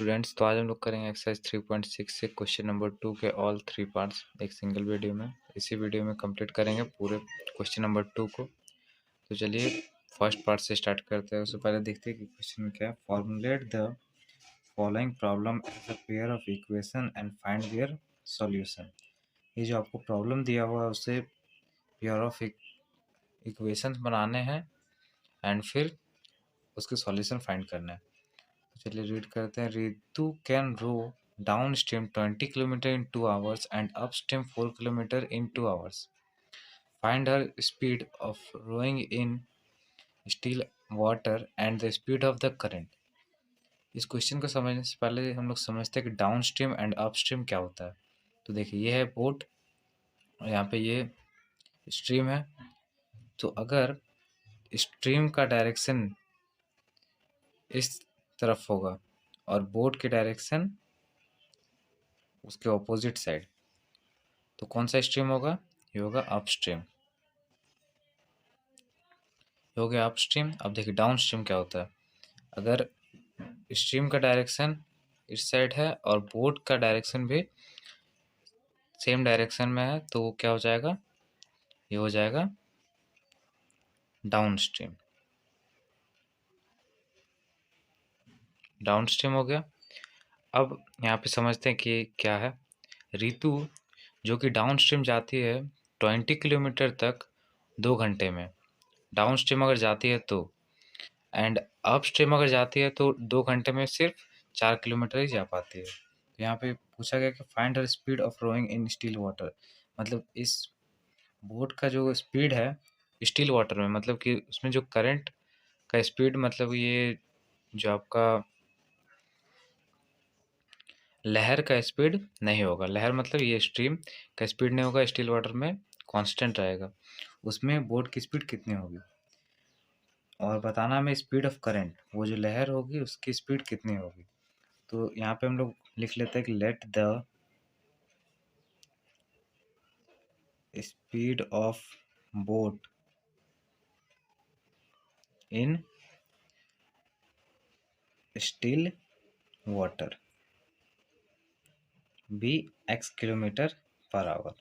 Students, तो आज हम लोग करेंगे एक्सरसाइज 3.6 से क्वेश्चन नंबर 2 के ऑल 3 पार्ट्स एक सिंगल वीडियो में। इसी वीडियो में कंप्लीट करेंगे पूरे क्वेश्चन नंबर 2 को। तो चलिए फर्स्ट पार्ट से स्टार्ट करते हैं। उससे पहले देखते हैं कि क्वेश्चन में क्या है। Formulate the following problem as a pair of equation and find their solution. ये जो आपको प्रॉब्लम दिया हुआ है उससे पेयर ऑफ इक्वेशंस बनाने हैं एंड फिर उसके सॉल्यूशन फाइंड करना है। चलिए रीड करते हैं। Ritu can row down stream 20 kilometre in 2 hours and up stream 4 kilometre in 2 hours. Find her speed of rowing in still water and the speed of the current. इस question को समझने से पहले हम लोग समझते हैं कि down stream and up stream क्या होता है। तो देखिए ये है बोट और यहाँ पे ये स्ट्रीम है। तो अगर स्ट्रीम का डायरेक्शन इस तरफ होगा और बोट की डायरेक्शन उसके ऑपोजिट साइड, तो कौन सा स्ट्रीम होगा? ये होगा अप स्ट्रीम। हो गया अप स्ट्रीम। अब देखिए डाउन स्ट्रीम क्या होता है। अगर स्ट्रीम का डायरेक्शन इस साइड है और बोट का डायरेक्शन भी सेम डायरेक्शन में है तो क्या हो जाएगा? ये हो जाएगा डाउन स्ट्रीम। डाउन स्ट्रीम हो गया। अब यहाँ पे समझते हैं कि क्या है। रितु जो कि डाउन स्ट्रीम जाती है 20 किलोमीटर तक 2 घंटे में, डाउन स्ट्रीम अगर जाती है तो, एंड अप स्ट्रीम अगर जाती है तो 2 घंटे में सिर्फ 4 किलोमीटर ही जा पाती है। तो यहाँ पे पूछा गया कि find her speed of rowing in still water. मतलब इस बोट का जो स्पीड है स्टिल वाटर में, मतलब कि उसमें जो करंट का स्पीड, मतलब ये जो आपका लहर का स्पीड नहीं होगा। लहर मतलब ये स्ट्रीम का स्पीड नहीं होगा, स्टिल वाटर में कांस्टेंट रहेगा। उसमें बोट की स्पीड कितनी होगी और बताना हमें स्पीड ऑफ करंट, वो जो लहर होगी उसकी स्पीड कितनी होगी। तो यहाँ पे हम लोग लिख लेते हैं कि let the speed of boat in still water be x kilometre per hour.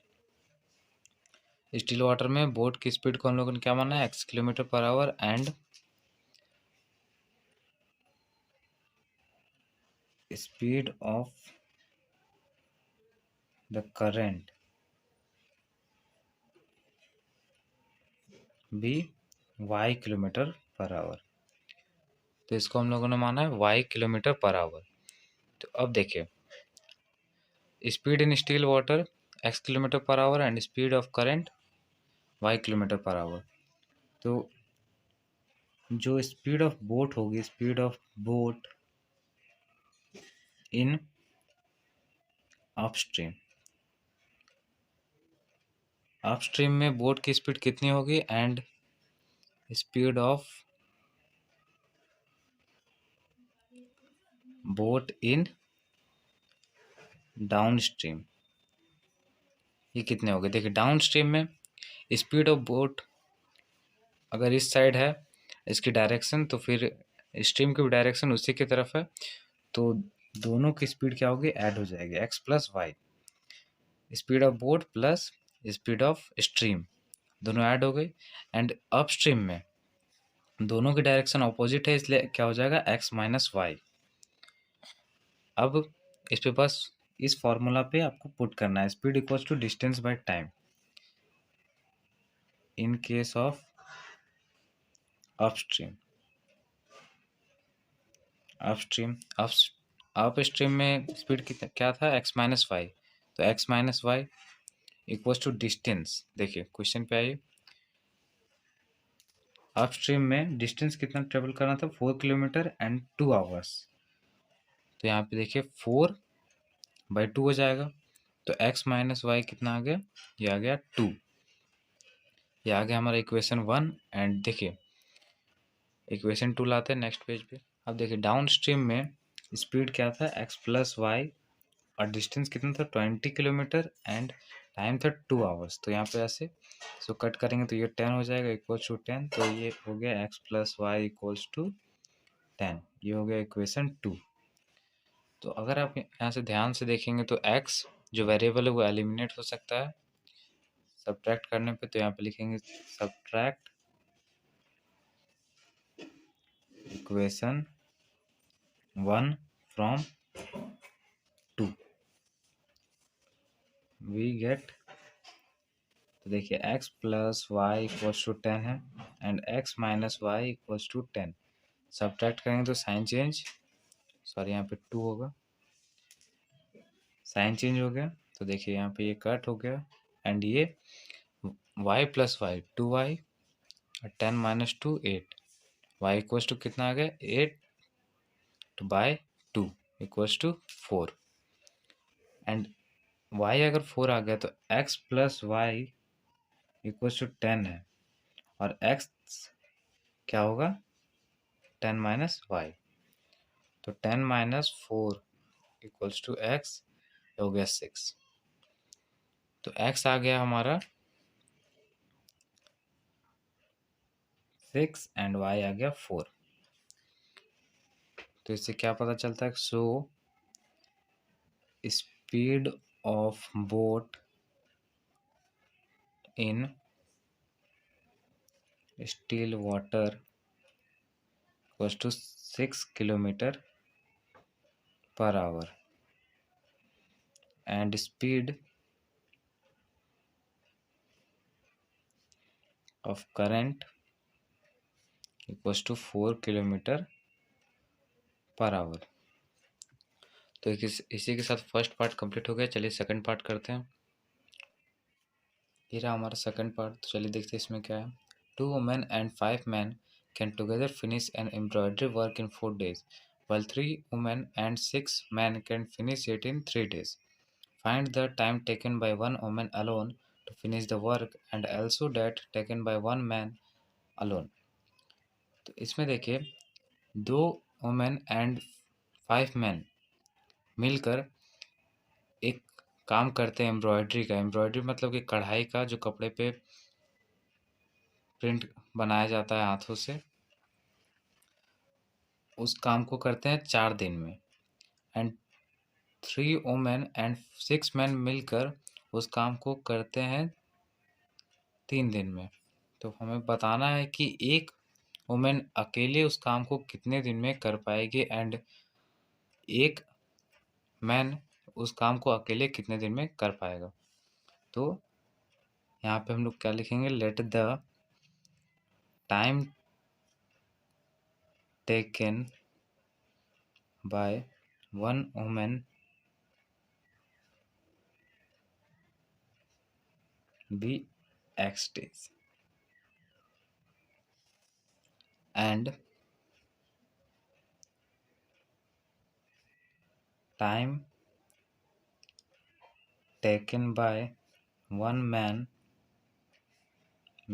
Still water में बोट की स्पीड को हम लोगों ने क्या माना है? x kilometre per hour and speed of the current be y kilometre per hour. तो इसको हम लोगों ने माना है y किलोमीटर पर आवर। तो अब देखिए speed in still water x kilometre per hour and speed of current y kilometre per hour. तो जो स्पीड ऑफ बोट होगी, speed of boat in upstream, upstream में बोट की स्पीड कितनी होगी and speed of boat in down stream ये कितने हो गए? देखिए डाउन स्ट्रीम में स्पीड ऑफ बोट अगर इस साइड है इसकी डायरेक्शन, तो फिर स्ट्रीम की भी डायरेक्शन उसी की तरफ है, तो दोनों की स्पीड क्या होगी? ऐड हो जाएगी, x plus Y. Speed of boat plus speed of stream दोनों ऐड हो गई। एंड अप स्ट्रीम में दोनों की डायरेक्शन ऑपोजिट है, इसलिए क्या हो जाएगा? x minus Y. अब इस पे बस इस फॉर्मूला पे आपको पुट करना है, speed equals to distance by time in case of upstream. Upstream up stream में स्पीड कितना क्या था? x minus Y. तो x minus Y equals to distance. देखिए क्वेश्चन पे आइए। अपस्ट्रीम में डिस्टेंस कितना ट्रेवल करना था? 4 किलोमीटर एंड 2 आवर्स। तो यहाँ पे देखिए 4/2 हो जाएगा। तो x माइनस वाई कितना आ गया? ये आ गया 2। ये आ गया हमारा इक्वेशन 1। एंड देखिए इक्वेशन 2 लाते हैं नेक्स्ट पेज पे। अब देखिए डाउन स्ट्रीम में स्पीड क्या था? x प्लस वाई और डिस्टेंस कितना था? 20 किलोमीटर एंड टाइम था 2 आवर्स। तो यहाँ पे ऐसे इसको कट करेंगे तो ये 10 हो जाएगा इक्वल्स टू 10। तो ये हो गया x plus Y equals to 10। ये हो गया इक्वेशन 2। तो अगर आप यहाँ से ध्यान से देखेंगे तो x जो वेरिएबल है वो एलिमिनेट हो सकता है सब्ट्रैक्ट करने पे। तो यहाँ पे लिखेंगे subtract equation 1 from 2 we get. तो देखिए x plus Y equals to 10 है and x minus Y equals to 10। Subtract करेंगे तो साइन चेंज, सॉरी यहाँ पे 2 होगा, साइन चेंज हो गया। तो देखिए यहाँ पे ये कट हो गया एंड ये y प्लस वाई 2y और 10 माइनस 2 8। y इक्वल्स टू कितना आ गया 8 by 2 equals to 4 and y अगर 4 आ गया तो x plus Y equals to 10 है और x क्या होगा 10 माइनस वाई। तो 10 माइनस 4 इक्वल्स टू x हो गया 6। तो x आ गया हमारा 6 एंड y आ गया 4। तो इससे क्या पता चलता है so speed of boat in still water equals to 6 kilometre per hour and speed of current equals to 4 kilometre per hour. तो इसी के साथ फर्स्ट पार्ट कंप्लीट हो गया। चलिए सेकंड पार्ट करते हैं। ये रहा हमारा सेकंड पार्ट। तो चलिए देखते हैं इसमें क्या है। 2 women and 5 men can together finish an embroidery work in 4 days, while 3 women and 6 men can finish it in 3 days. Find the time taken by one woman alone to finish the work and also that taken by one man alone. तो इसमें देखिए 2 women and 5 men मिलकर एक काम करते हैं embroidery का। Embroidery मतलब कि कढ़ाई का, जो कपड़े पे प्रिंट बनाया जाता है हाथों से, उस काम को करते हैं 4 दिन में। एंड 3 वुमेन एंड 6 मैन मिलकर उस काम को करते हैं 3 दिन में। तो हमें बताना है कि एक वुमेन अकेले उस काम को कितने दिन में कर पाएगी एंड एक मैन उस काम को अकेले कितने दिन में कर पाएगा। तो यहाँ पे हम लोग क्या लिखेंगे, let the time taken by one women be X days and time taken by one man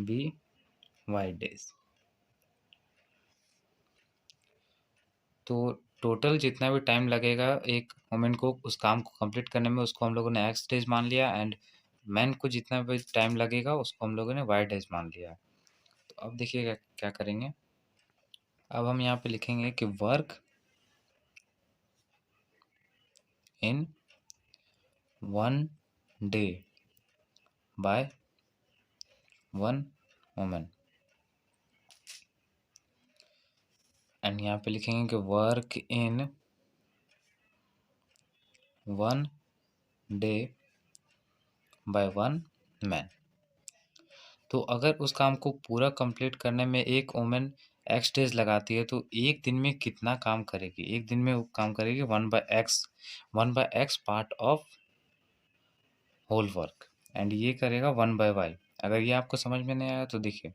be Y days। तो टोटल जितना भी टाइम लगेगा एक वुमेन को उस काम को कंप्लीट करने में, उसको हम लोगों ने X डेज मान लिया एंड मैन को जितना भी टाइम लगेगा उसको हम लोगों ने Y डेज मान लिया। तो अब देखिएगा क्या करेंगे। अब हम यहाँ पे लिखेंगे कि work in 1 day by 1 women and यहाँ पे लिखेंगे कि work in 1 day by 1 man. तो अगर उस काम को पूरा कंप्लीट करने में एक वुमेन X डेज लगाती है तो एक दिन में कितना काम करेगी? एक दिन में वो काम करेगी 1/X part of whole work and ये करेगा 1/Y। अगर ये आपको समझ में नहीं आया तो देखिए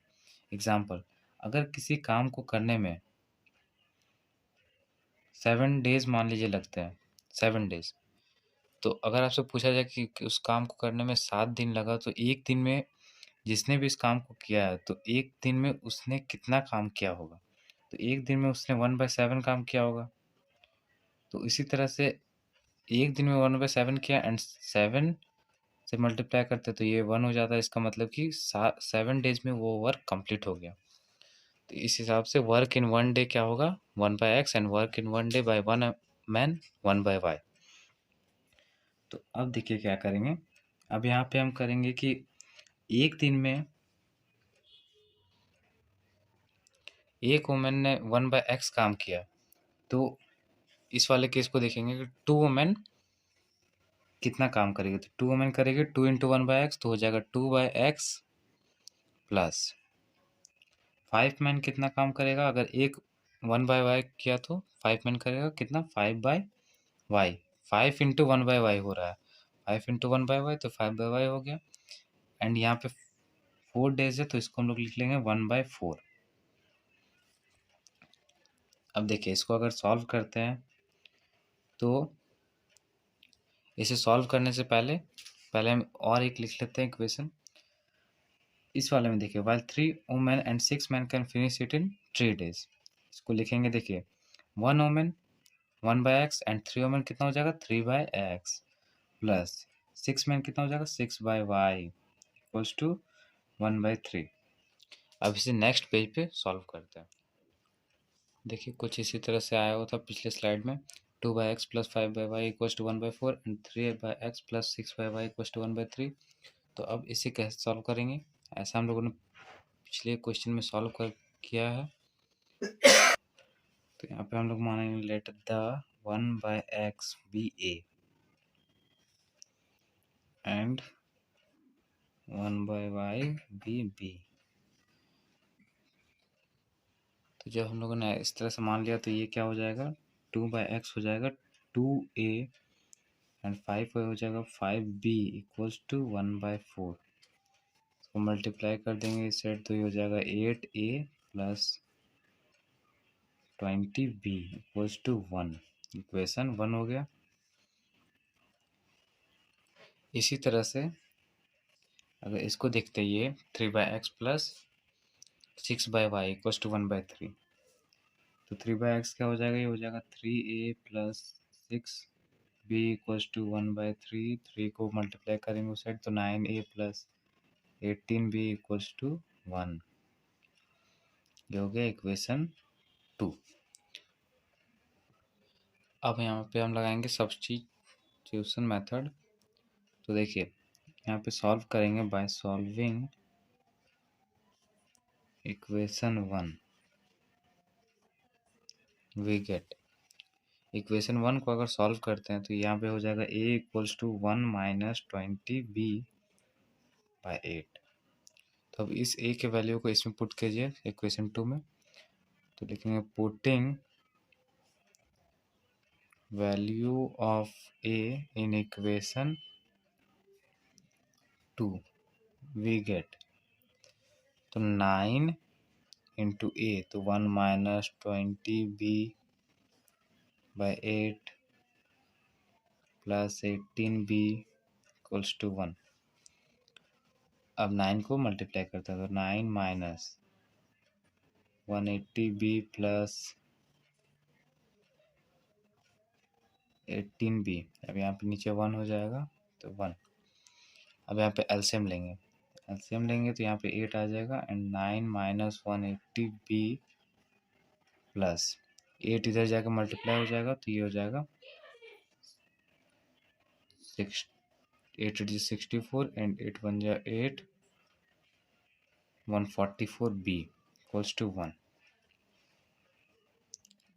एग्जाम्पल, अगर किसी काम को करने में 7 डेज मान लीजिए लगते हैं, 7 डेज, तो अगर आपसे पूछा जाए कि उस काम को करने में 7 दिन लगा तो एक दिन में जिसने भी इस काम को किया है तो एक दिन में उसने कितना काम किया होगा? तो एक दिन में उसने 1/7 काम किया होगा। तो इसी तरह से एक दिन में 1/7 किया एंड 7 से मल्टीप्लाई करते तो ये 1 हो जाता है। इसका मतलब कि 7 डेज में वो वर्क कंप्लीट हो गया। तो इस हिसाब से वर्क इन 1 डे क्या होगा 1/X and work in 1 day by 1 man 1/y। तो अब देखिए क्या करेंगे। अब यहाँ पे हम करेंगे कि एक दिन में एक वुमेन ने 1/x काम किया, तो इस वाले केस को देखेंगे कि 2 वुमेन कितना काम करेगी। तो 2 वुमेन करेगी 2 इंटू 1/x, तो हो जाएगा 2/x प्लस 5 मैन कितना काम करेगा। अगर एक 1/y किया तो 5 मैन करेगा कितना, 5/y। 5 इंटू 1/y हो रहा है, 5 इंटू 1/y तो 5/y हो गया। एंड यहाँ पे 4 डेज है तो इसको हम लोग लिख लेंगे 1/4। अब देखिए इसको अगर सॉल्व करते हैं तो इसे सॉल्व करने से पहले पहले हम और एक लिख लेते हैं इक्वेशन। इस वाले में देखिए while 3 women and 6 men can finish it in 3 days, इसको लिखेंगे देखिए 1 woman 1/x एंड 3 women कितना हो जाएगा 3/x प्लस 6 men कितना हो जाएगा 6/y इक्वल्स टू 1/3। अब इसे नेक्स्ट पेज पे सॉल्व करते हैं। देखिए कुछ इसी तरह से आया हुआ था पिछले स्लाइड में, 2/x plus 5/y equals to 1/4 and 3/x plus 6/y equals to 1/3। तो अब इसे कैसे सॉल्व करेंगे, ऐसा हम लोगों ने पिछले क्वेश्चन में सॉल्व कर किया है। तो यहाँ पे हम लोग मानेंगे let the 1/x be a and 1/y be b। तो जब हम लोगों ने इस तरह से मान लिया तो ये क्या हो जाएगा, 2/x हो जाएगा 2a एंड 5 हो जाएगा 5b इक्वल्स टू 1/4। इसको मल्टीप्लाई कर देंगे इस साइड तो ये हो जाएगा 8a plus 20b equals to 1। Equation 1 हो गया। इसी तरह से अगर इसको देखते ये 3/x plus 6/y equals to 1/3। तो 3/x क्या हो जाएगा, ये हो जाएगा 3a plus 6b equals to 1/3। 3 को मल्टीप्लाई करेंगे उस साइड तो 9a plus 18b equals to 1। ये हो गया इक्वेशन 2। अब यहाँ पे हम लगाएंगे सब्स्टिट्यूशन मेथड। तो देखिए यहाँ पे सॉल्व करेंगे by solving equation 1 we get. Equation 1 को अगर सॉल्व करते हैं तो यहाँ पे हो जाएगा a equals to 1 minus 20b/8। तो अब इस a के वैल्यू को इसमें पुट कीजिए इक्वेशन 2 में। तो लिखेंगे putting value of a in equation 2 we get. तो 9 इंटू a तो 1 minus 20b/8 plus 18b equals to 1। अब 9 को मल्टीप्लाई करते हैं तो 9 माइनस 180b प्लस 18b। अब यहाँ पे नीचे 1 हो जाएगा तो 1। अब यहाँ पे एलसीएम लेंगे, एलसीएम लेंगे तो यहाँ पे 8 आ जाएगा एंड 9 माइनस 180b प्लस 8 इधर जाकर मल्टीप्लाई हो जाएगा तो ये हो जाएगा 6 8 8 64 एंड 8 1 जा 8 144b इक्वल्स टू 1।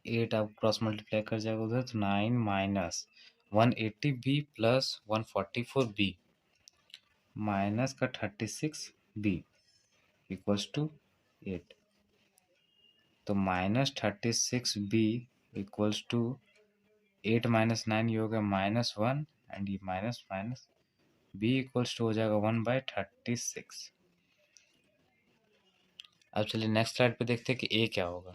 8 आप क्रॉस मल्टीप्लाई कर जाएगा उधर तो 9 minus 180b plus 144b minus का 36b इक्वल्स टू 8। तो minus 36b equals to 8 minus 9 ये हो गया -1 एंड ये minus minus b equals to हो जाएगा 1/36। अब चलिए नेक्स्ट स्लाइड पे देखते हैं कि a क्या होगा।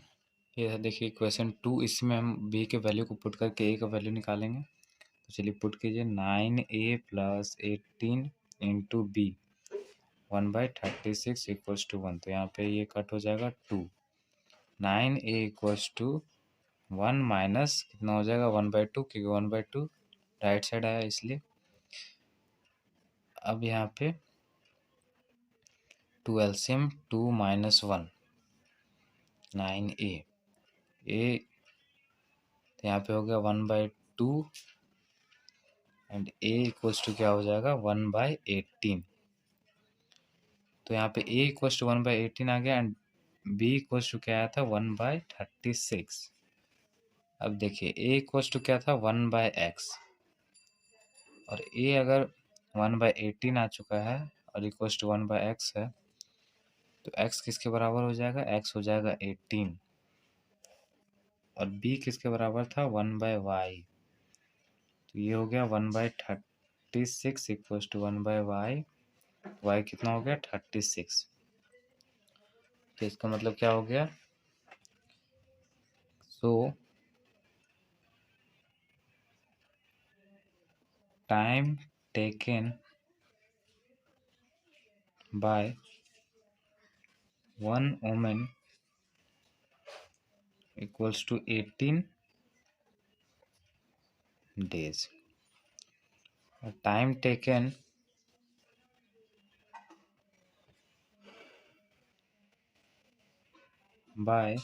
ये देखिए इक्वेशन 2, इसमें हम b के वैल्यू को पुट करके a का वैल्यू निकालेंगे। तो चलिए पुट कीजिए 9a plus 18 into B 1/36 equals to 1। तो यहाँ पे ये कट हो जाएगा 2। 9a इक्वल्स टू 1 माइनस कितना हो जाएगा 1/2, क्योंकि 1/2 राइट साइड आया इसलिए। अब यहाँ पे 2 एलसीएम 2 माइनस 1 9a। a तो यहाँ पे हो गया 1/2 एंड ए इक्वल्स टू क्या हो जाएगा 1/18। तो यहाँ पे ए इक्वल्स टू 1/18 आ गया एंड बी इक्वल्स टू क्या आया था 1/36। अब देखिए ए इक्वल्स टू क्या था 1/x और ए अगर 1/18 आ चुका है और इक्वल्स टू 1/x है तो x किसके बराबर हो जाएगा, x हो जाएगा 18 और b किसके बराबर था 1/y। तो ये हो गया 1/36 इक्वल्स टू 1/y। y कितना हो गया 36। तो इसका मतलब क्या हो गया, so time taken by one woman equals to 18 days। Time taken by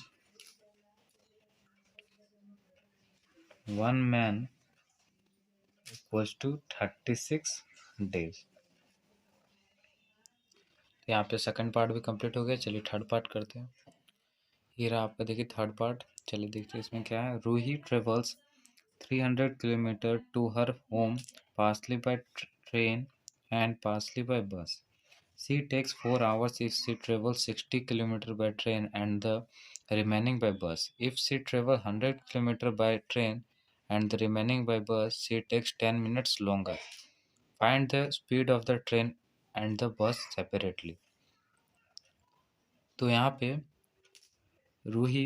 one man equals to 36 days। तो यहाँ पे सेकंड पार्ट भी कंप्लीट हो गया। चलिए थर्ड पार्ट करते हैं। ये रहा आपका, देखिए थर्ड पार्ट। चलिए देखते हैं इसमें क्या है। Ruhi travels 300 kilometre to her home partly by train and partly by bus. She takes 4 hours if she travels 60 km by train and the remaining by bus. If she travels 100 km by train and the remaining by bus, she takes 10 minutes longer. Find the speed of the train and the bus separately. तो यहाँ पे Ruhi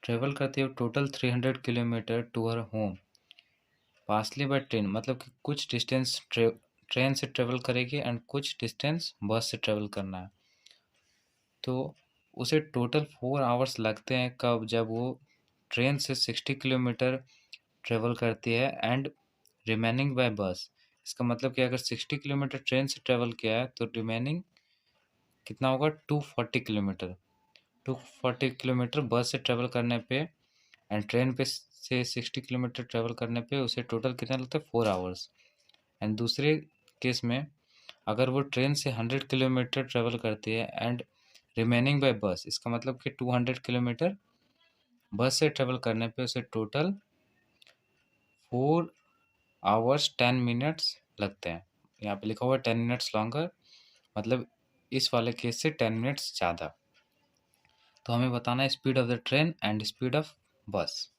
travel करती है total 300 kilometre to her home partly by train, मतलब कि कुछ distance train से travel करेगी एंड कुछ डिस्टेंस बस से ट्रेवल करना है। तो उसे टोटल 4 आवर्स लगते हैं कब, जब वो ट्रेन से 60 किलोमीटर ट्रेवल करती है एंड रिमेनिंग बाय बस। इसका मतलब कि अगर 60 किलोमीटर ट्रेन से ट्रेवल किया है तो रिमेनिंग कितना होगा 240 किलोमीटर। 240 किलोमीटर बस से ट्रेवल करने पे एंड ट्रेन पे से 60 किलोमीटर ट्रेवल करने पे उसे टोटल कितना लगता है 4 आवर्स। एंड दूसरे केस में अगर वो ट्रेन से 100 किलोमीटर ट्रेवल करती है एंड रिमेनिंग बाय बस, इसका मतलब कि 200 किलोमीटर बस से ट्रेवल करने पे उसे टोटल 4 आवर्स 10 मिनट्स लगते हैं। यहाँ पे लिखा हुआ है 10 मिनट्स लॉन्गर, मतलब इस वाले केस से 10 मिनट्स ज़्यादा। तो हमें बताना है speed of the train and speed of bus.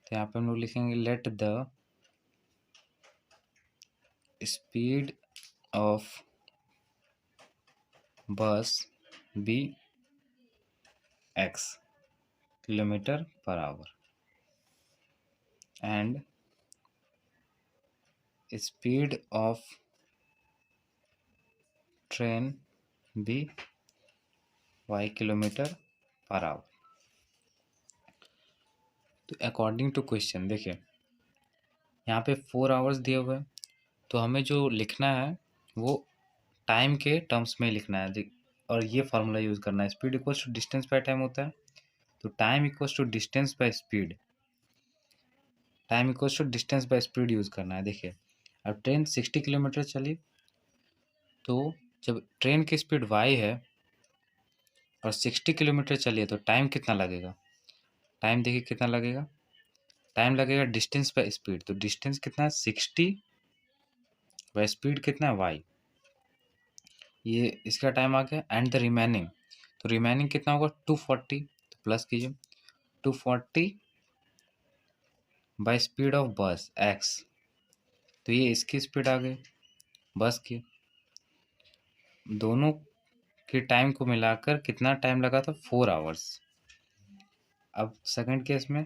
तो यहाँ पे हम लोग लिखेंगे let the speed of bus be x kilometre per hour and speed of train be y kilometre per hour. तो अकॉर्डिंग टू क्वेश्चन देखिए यहाँ पे 4 आवर्स दिए हुए हैं, तो हमें जो लिखना है वो टाइम के टर्म्स में लिखना है। और ये फार्मूला यूज़ करना है, speed equals to distance by time होता है। तो time equals to distance by speed, time equals to distance by speed use करना है। देखिए अब ट्रेन 60 किलोमीटर चली, तो जब ट्रेन की स्पीड y है और 60 किलोमीटर चली है तो टाइम कितना लगेगा। टाइम देखिए कितना लगेगा, टाइम लगेगा डिस्टेंस बाय स्पीड। तो डिस्टेंस कितना है 60 बाय स्पीड कितना है y, ये इसका टाइम आ गया। एंड द रिमेनिंग, तो रिमेनिंग कितना होगा 240, तो प्लस कीजिए 240 बाय स्पीड ऑफ बस x। तो ये इसकी स्पीड आ गई बस की। दोनों के टाइम को मिलाकर कितना टाइम लगा था 4 आवर्स। अब सेकंड केस में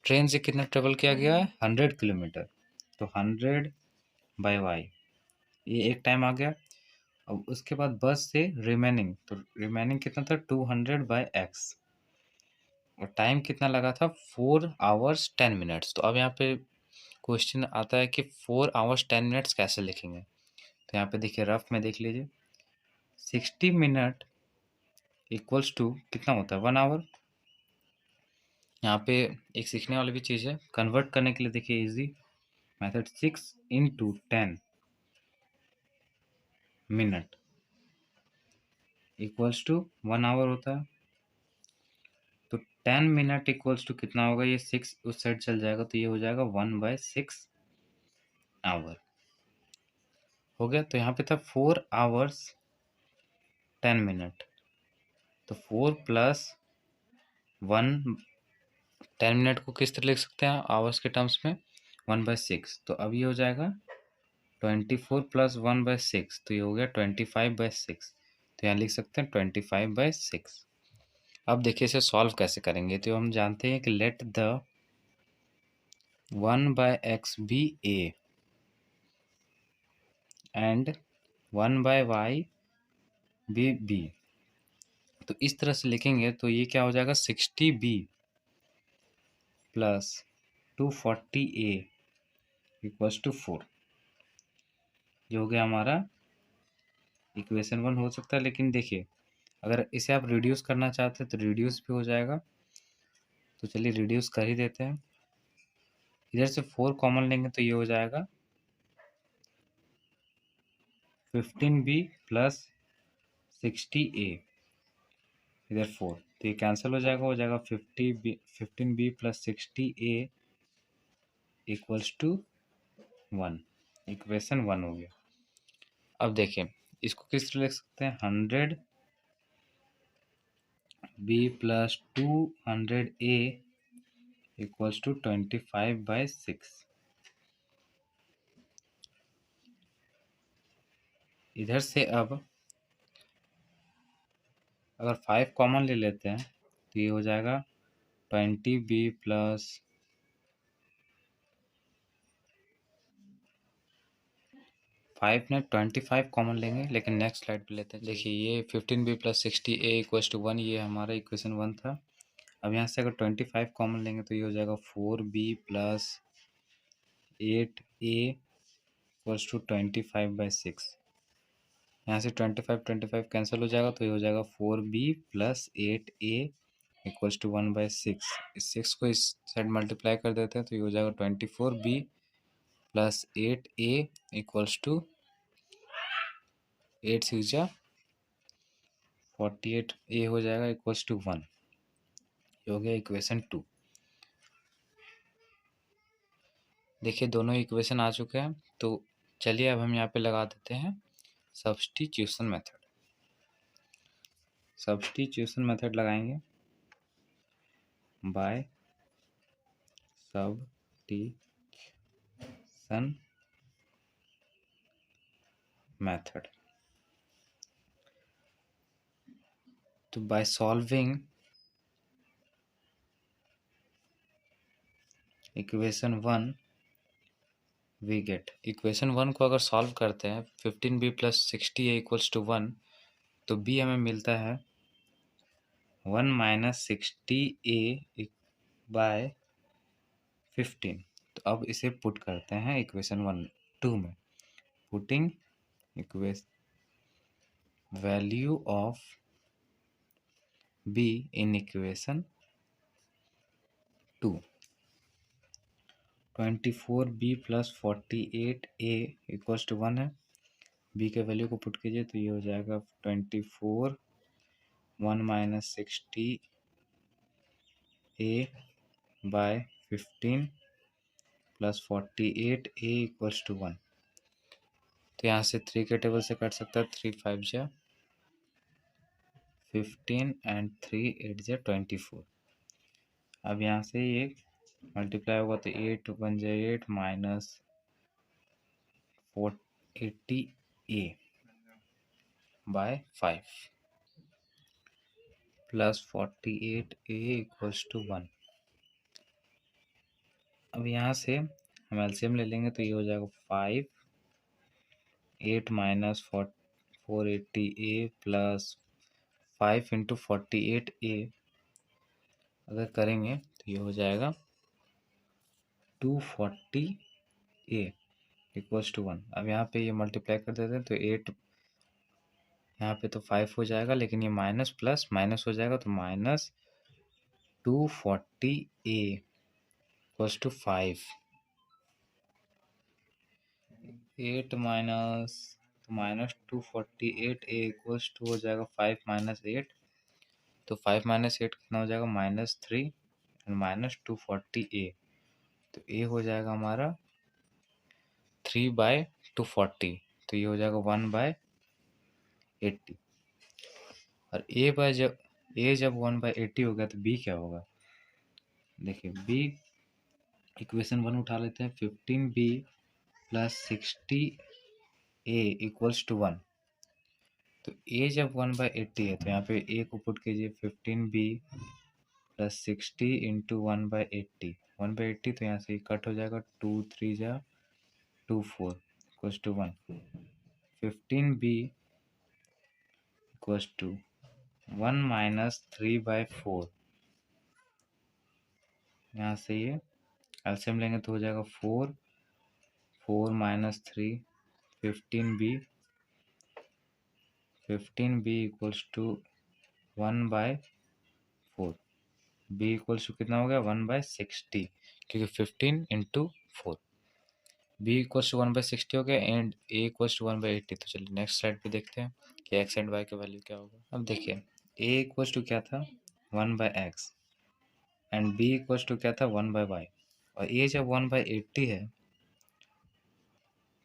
ट्रेन से कितना ट्रेवल किया गया है 100 किलोमीटर, तो 100 बाय y, ये एक टाइम आ गया। अब उसके बाद बस से रिमेनिंग, तो रिमेनिंग कितना था 200 बाय x और टाइम कितना लगा था 4 आवर्स 10 मिनट्स। तो अब यहाँ पे क्वेश्चन आता है कि 4 आवर्स 10 मिनट्स कैसे लिखेंगे। तो यहाँ पे देखिए रफ में देख लीजिए 60 मिनट इक्वल्स टू कितना होता है 1 आवर। यहाँ पे एक सीखने वाली भी चीज़ है, कन्वर्ट करने के लिए देखिए easy method 6 into 10 minute equals to 1 hour होता है। तो 10 मिनट इक्वल्स टू कितना होगा, ये 6 उस साइड चल जाएगा तो ये हो जाएगा 1/6 आवर हो गया। तो यहाँ पे था 4 आवर्स 10 मिनट, तो 4 प्लस 1 10 मिनट को किस तरह लिख सकते हैं आवर्स के टर्म्स में 1/6। तो अब ये हो जाएगा 24 प्लस 1/6, तो ये हो गया 25/6। तो यहाँ लिख सकते हैं 25/6। अब देखिए इसे सॉल्व कैसे करेंगे। तो हम जानते हैं कि let the 1/x be A and 1/y be B. तो इस तरह से लिखेंगे तो ये क्या हो जाएगा 60b plus 240a equals to 4। ये हो गया हमारा इक्वेशन 1 हो सकता है। लेकिन देखिए अगर इसे आप रिड्यूस करना चाहते हैं तो रिड्यूस भी हो जाएगा। तो चलिए रिड्यूस कर ही देते हैं। इधर से 4 कॉमन लेंगे तो ये हो जाएगा 15b प्लस 60a, इधर 4 तो ये कैंसिल हो जाएगा 15b plus 60a equals to 1। Equation 1 हो गया। अब देखिए इसको किस तरह लिख सकते हैं 100b plus 200a equals to 25/6। इधर से अब अगर 5 कॉमन ले लेते हैं तो ये हो जाएगा 20b प्लस 5 ने 25 कॉमन लेंगे। लेकिन नेक्स्ट स्लाइड पे लेते हैं। देखिए ये 15b plus 60a equals to 1, ये हमारा इक्वेशन 1 था। अब यहाँ से अगर 25 कॉमन लेंगे तो ये हो जाएगा 4b plus 8a equals to 25/6। यहाँ से 25 कैंसिल हो जाएगा तो ये हो जाएगा 4b plus 8a equals to 1/6। इस 6 को इस साइड मल्टीप्लाई कर देते हैं तो ये हो जाएगा 24b plus 8a equals to 8 6 जा 48a हो जाएगा इक्वल्स टू 1। ये हो गया इक्वेशन 2। देखिए दोनों इक्वेशन आ चुके हैं। तो चलिए अब हम यहाँ पे लगा देते हैं सब्स्टिट्यूशन मेथड। सब्स्टिट्यूशन मेथड लगाएंगे बाय सब्स्टिट्यूशन मेथड। तो by solving equation 1 we get, equation 1 को अगर सॉल्व करते हैं 15b plus 60a equals to 1, तो b हमें मिलता है 1 माइनस 60a बाय 15। तो अब इसे पुट करते हैं इक्वेशन 2 में। Putting equation value of b in equation 2, 24b plus 48a equals to 1 है। b के वैल्यू को पुट कीजिए तो ये हो जाएगा 24 1 minus 60a by 15 plus 48a equals to 1। तो यहाँ से 3 के टेबल से कट सकता है, 3 5 जा 15 एंड 3 8 जा 24। अब यहाँ से ये मल्टीप्लाई होगा तो 8 1 जा 8 minus 480a by 5 plus 48a equals to 1। अब यहाँ से हम एलसीएम ले लेंगे तो ये हो जाएगा 5 8 minus 480a plus 5 into 48a अगर करेंगे तो ये हो जाएगा 240a इक्वल्स टू 1। अब यहाँ पे ये मल्टीप्लाई कर देते हैं तो 8 यहाँ पे तो 5 हो जाएगा, लेकिन ये माइनस प्लस माइनस हो जाएगा तो minus 240A equals to 5। 8 minus 248A equals to हो जाएगा 5 माइनस 8। तो 5 माइनस 8 कितना हो जाएगा -3 एंड माइनस 240A। तो ए हो जाएगा हमारा 3/240। तो ये हो जाएगा 1/80। और ए जब 1/80 हो गया तो बी क्या होगा? देखिए बी इक्वेशन 1 उठा लेते हैं। 15b plus 60a equals to 1। तो ए जब 1/80 है तो यहाँ पे ए को पुट कीजिए। 15b plus 60 into 1/80। 1/80 तो यहाँ से कट हो जाएगा। 2 3 जा 2 4 equals to 1। 15b equals to 1 minus 3/4। यहाँ से ये एलसीएम लेंगे तो हो जाएगा 4 4 minus 3 15b। 15b equals to 1/4। b equals to कितना हो गया 1/60 क्योंकि 15 इंटू 4। b इक्वल्स टू 1/60 हो गया एंड a इक्वल्स टू 1/80। तो चलिए नेक्स्ट स्लाइड पे देखते हैं कि x एंड y का वैल्यू क्या होगा। अब देखिए a इक्वल्स टू क्या था 1/x and b equals to क्या था 1/y। और a जब 1/80 है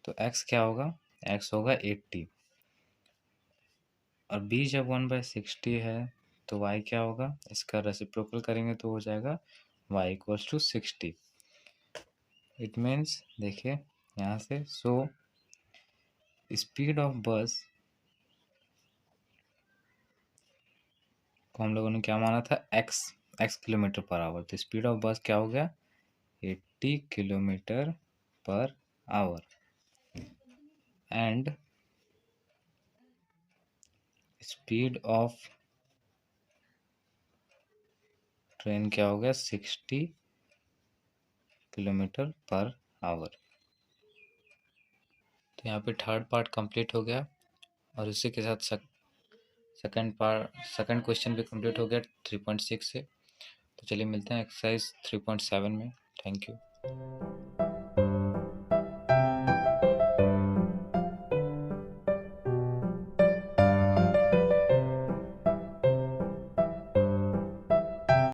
तो x क्या होगा? x होगा 80। और b जब 1/60 है तो y क्या होगा? इसका रेसिप्रोकल करेंगे तो हो जाएगा y equals to 60। It means देखिए यहाँ से सो स्पीड ऑफ बस को हम लोगों ने क्या माना था x किलोमीटर पर आवर। तो स्पीड ऑफ बस क्या हो गया 80 kilometre per hour and speed of train क्या हो गया 60 किलोमीटर पर आवर। तो यहाँ पे थर्ड पार्ट कंप्लीट हो गया और इसी के साथ सेकंड क्वेश्चन भी कंप्लीट हो गया 3.6 से। तो चलिए मिलते हैं एक्सरसाइज 3.7 में। Thank you.